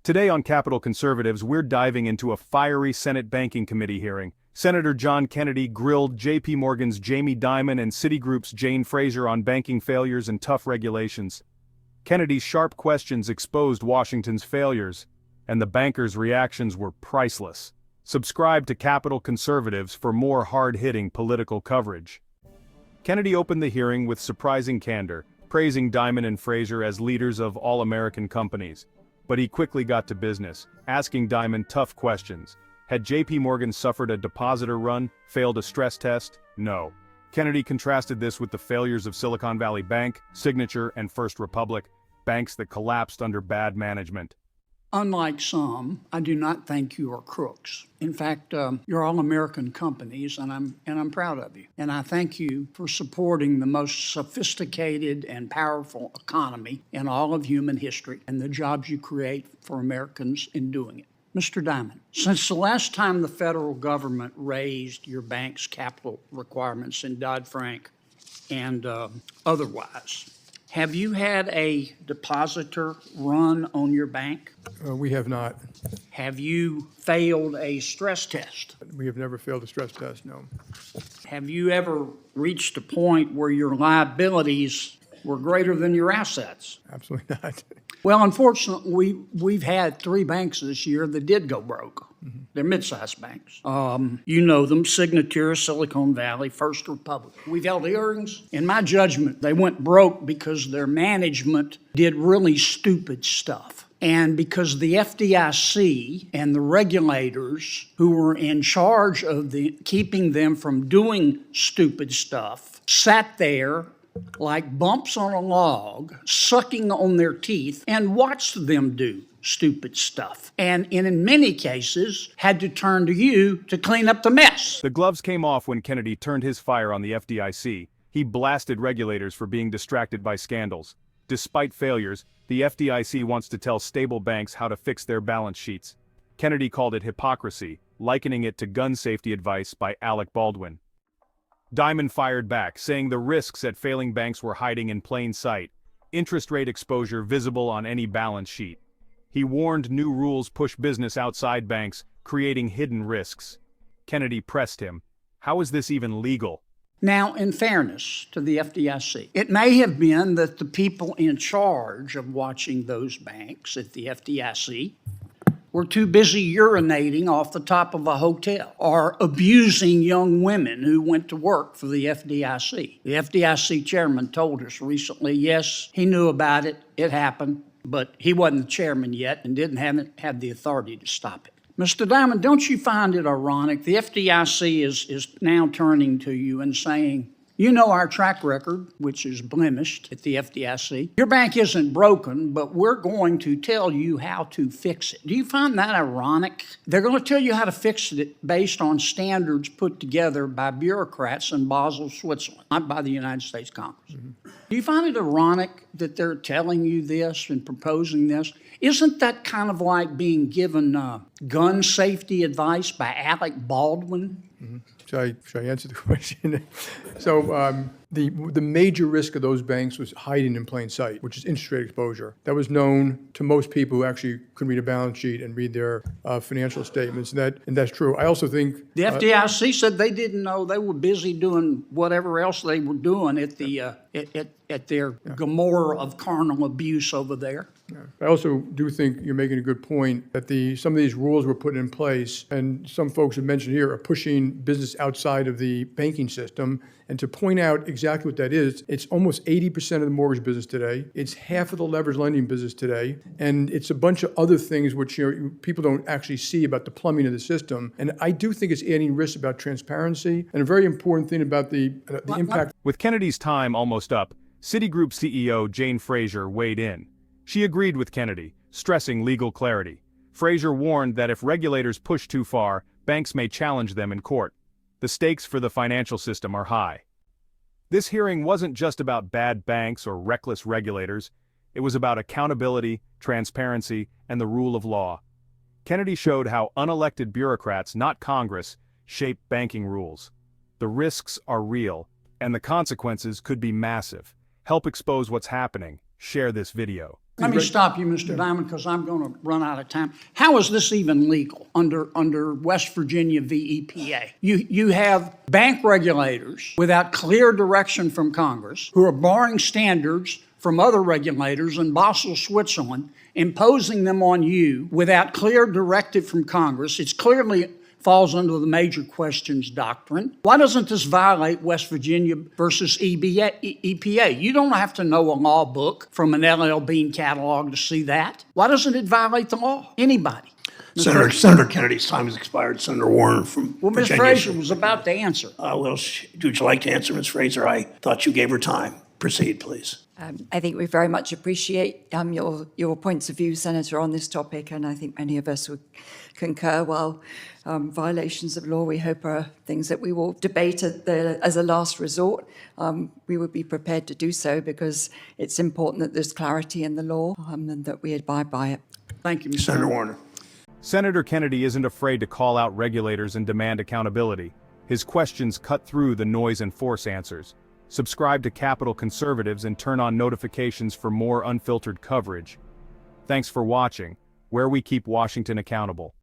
Today on Capitol Conservatives, we're diving into a fiery Senate Banking Committee hearing. Senator John Kennedy grilled JPMorgan's Jamie Dimon and Citigroup's Jane Fraser on banking failures and tough regulations. Kennedy's sharp questions exposed Washington's failures, and the bankers' reactions were priceless. Subscribe to Capitol Conservatives for more hard-hitting political coverage. Kennedy opened the hearing with surprising candor, praising Dimon and Fraser as leaders of all-American companies. But he quickly got to business, asking Dimon tough questions. Had JPMorgan suffered a depositor run, failed a stress test? No. Kennedy contrasted this with the failures of Silicon Valley Bank, Signature, and First Republic, banks that collapsed under bad management. Unlike some, I do not think you are crooks. In fact, you're all American companies, and I'm proud of you. And I thank you for supporting the most sophisticated and powerful economy in all of human history and the jobs you create for Americans in doing it. Mr. Dimon, since the last time the federal government raised your bank's capital requirements in Dodd-Frank and otherwise, have you had a depositor run on your bank? We have not. Have you failed a stress test? We have never failed a stress test, no. Have you ever reached a point where your liabilities were greater than your assets? Absolutely not. Well, unfortunately, we've had 3 banks this year that did go broke. Mm-hmm. They're mid-sized banks. You know them: Signature, Silicon Valley, First Republic. We've held hearings. In my judgment, they went broke because their management did really stupid stuff. And because the FDIC and the regulators who were in charge of keeping them from doing stupid stuff sat there like bumps on a log, sucking on their teeth, and watched them do stupid stuff. And in many cases, had to turn to you to clean up the mess. The gloves came off when Kennedy turned his fire on the FDIC. He blasted regulators for being distracted by scandals. Despite failures, the FDIC wants to tell stable banks how to fix their balance sheets. Kennedy called it hypocrisy, likening it to gun safety advice by Alec Baldwin. Dimon fired back, saying the risks at failing banks were hiding in plain sight, interest rate exposure visible on any balance sheet. He warned new rules push business outside banks, creating hidden risks. Kennedy pressed him. How is this even legal? Now, in fairness to the FDIC, it may have been that the people in charge of watching those banks at the FDIC were too busy urinating off the top of a hotel or abusing young women who went to work for the FDIC. The FDIC chairman told us recently, yes, he knew about it, it happened, but he wasn't the chairman yet and didn't have the authority to stop it. Mr. Dimon, don't you find it ironic? The FDIC is now turning to you and saying, you know our track record, which is blemished at the FDIC. Your bank isn't broken, but we're going to tell you how to fix it. Do you find that ironic? They're going to tell you how to fix it based on standards put together by bureaucrats in Basel, Switzerland, not by the United States Congress. Mm-hmm. Do you find it ironic that they're telling you this and proposing this? Isn't that kind of like being given gun safety advice by Alec Baldwin? Mm-hmm. Should I answer the question? So the major risk of those banks was hiding in plain sight, which is interest rate exposure. That was known to most people who actually could read a balance sheet and read their financial statements, and that's true. I also think the FDIC said they didn't know. They were busy doing whatever else they were doing at the at their Gomorrah of carnal abuse over there. Yeah. I also do think you're making a good point that some of these rules were put in place, and some folks have mentioned here, are pushing business outside of the banking system. And to point out exactly what that is, it's almost 80% of the mortgage business today. It's half of the leveraged lending business today. And it's a bunch of other things which people don't actually see about the plumbing of the system. And I do think it's adding risks about transparency. And a very important thing about the impact. With Kennedy's time almost up, Citigroup CEO Jane Fraser weighed in. She agreed with Kennedy, stressing legal clarity. Fraser warned that if regulators push too far, banks may challenge them in court. The stakes for the financial system are high. This hearing wasn't just about bad banks or reckless regulators. It was about accountability, transparency, and the rule of law. Kennedy showed how unelected bureaucrats, not Congress, shape banking rules. The risks are real, and the consequences could be massive. Help expose what's happening. Share this video. Let me stop you, Mr. Dimon, because I'm going to run out of time. How is this even legal under West Virginia v. EPA? You have bank regulators without clear direction from Congress who are borrowing standards from other regulators in Basel, Switzerland, imposing them on you without clear directive from Congress. It's clearly falls under the major questions doctrine. Why doesn't this violate West Virginia versus EPA? You don't have to know a law book from an LL Bean catalog to see that. Why doesn't it violate the law? Anybody. Senator Kennedy's time has expired. Senator Warren from Well, Ms. Virginia. Fraser was about to answer. Would you like to answer, Ms. Fraser? I thought you gave her time. Proceed, please. I think we very much appreciate your points of view, Senator, on this topic, and I think many of us would concur. While violations of law, we hope, are things that we will debate as a last resort. We would be prepared to do so because it's important that there's clarity in the law and that we abide by it. Thank you, Mr. Senator Warner. Senator Kennedy isn't afraid to call out regulators and demand accountability. His questions cut through the noise and force answers. Subscribe to Capital Conservatives and turn on notifications for more unfiltered coverage. Thanks for watching, where we keep Washington accountable.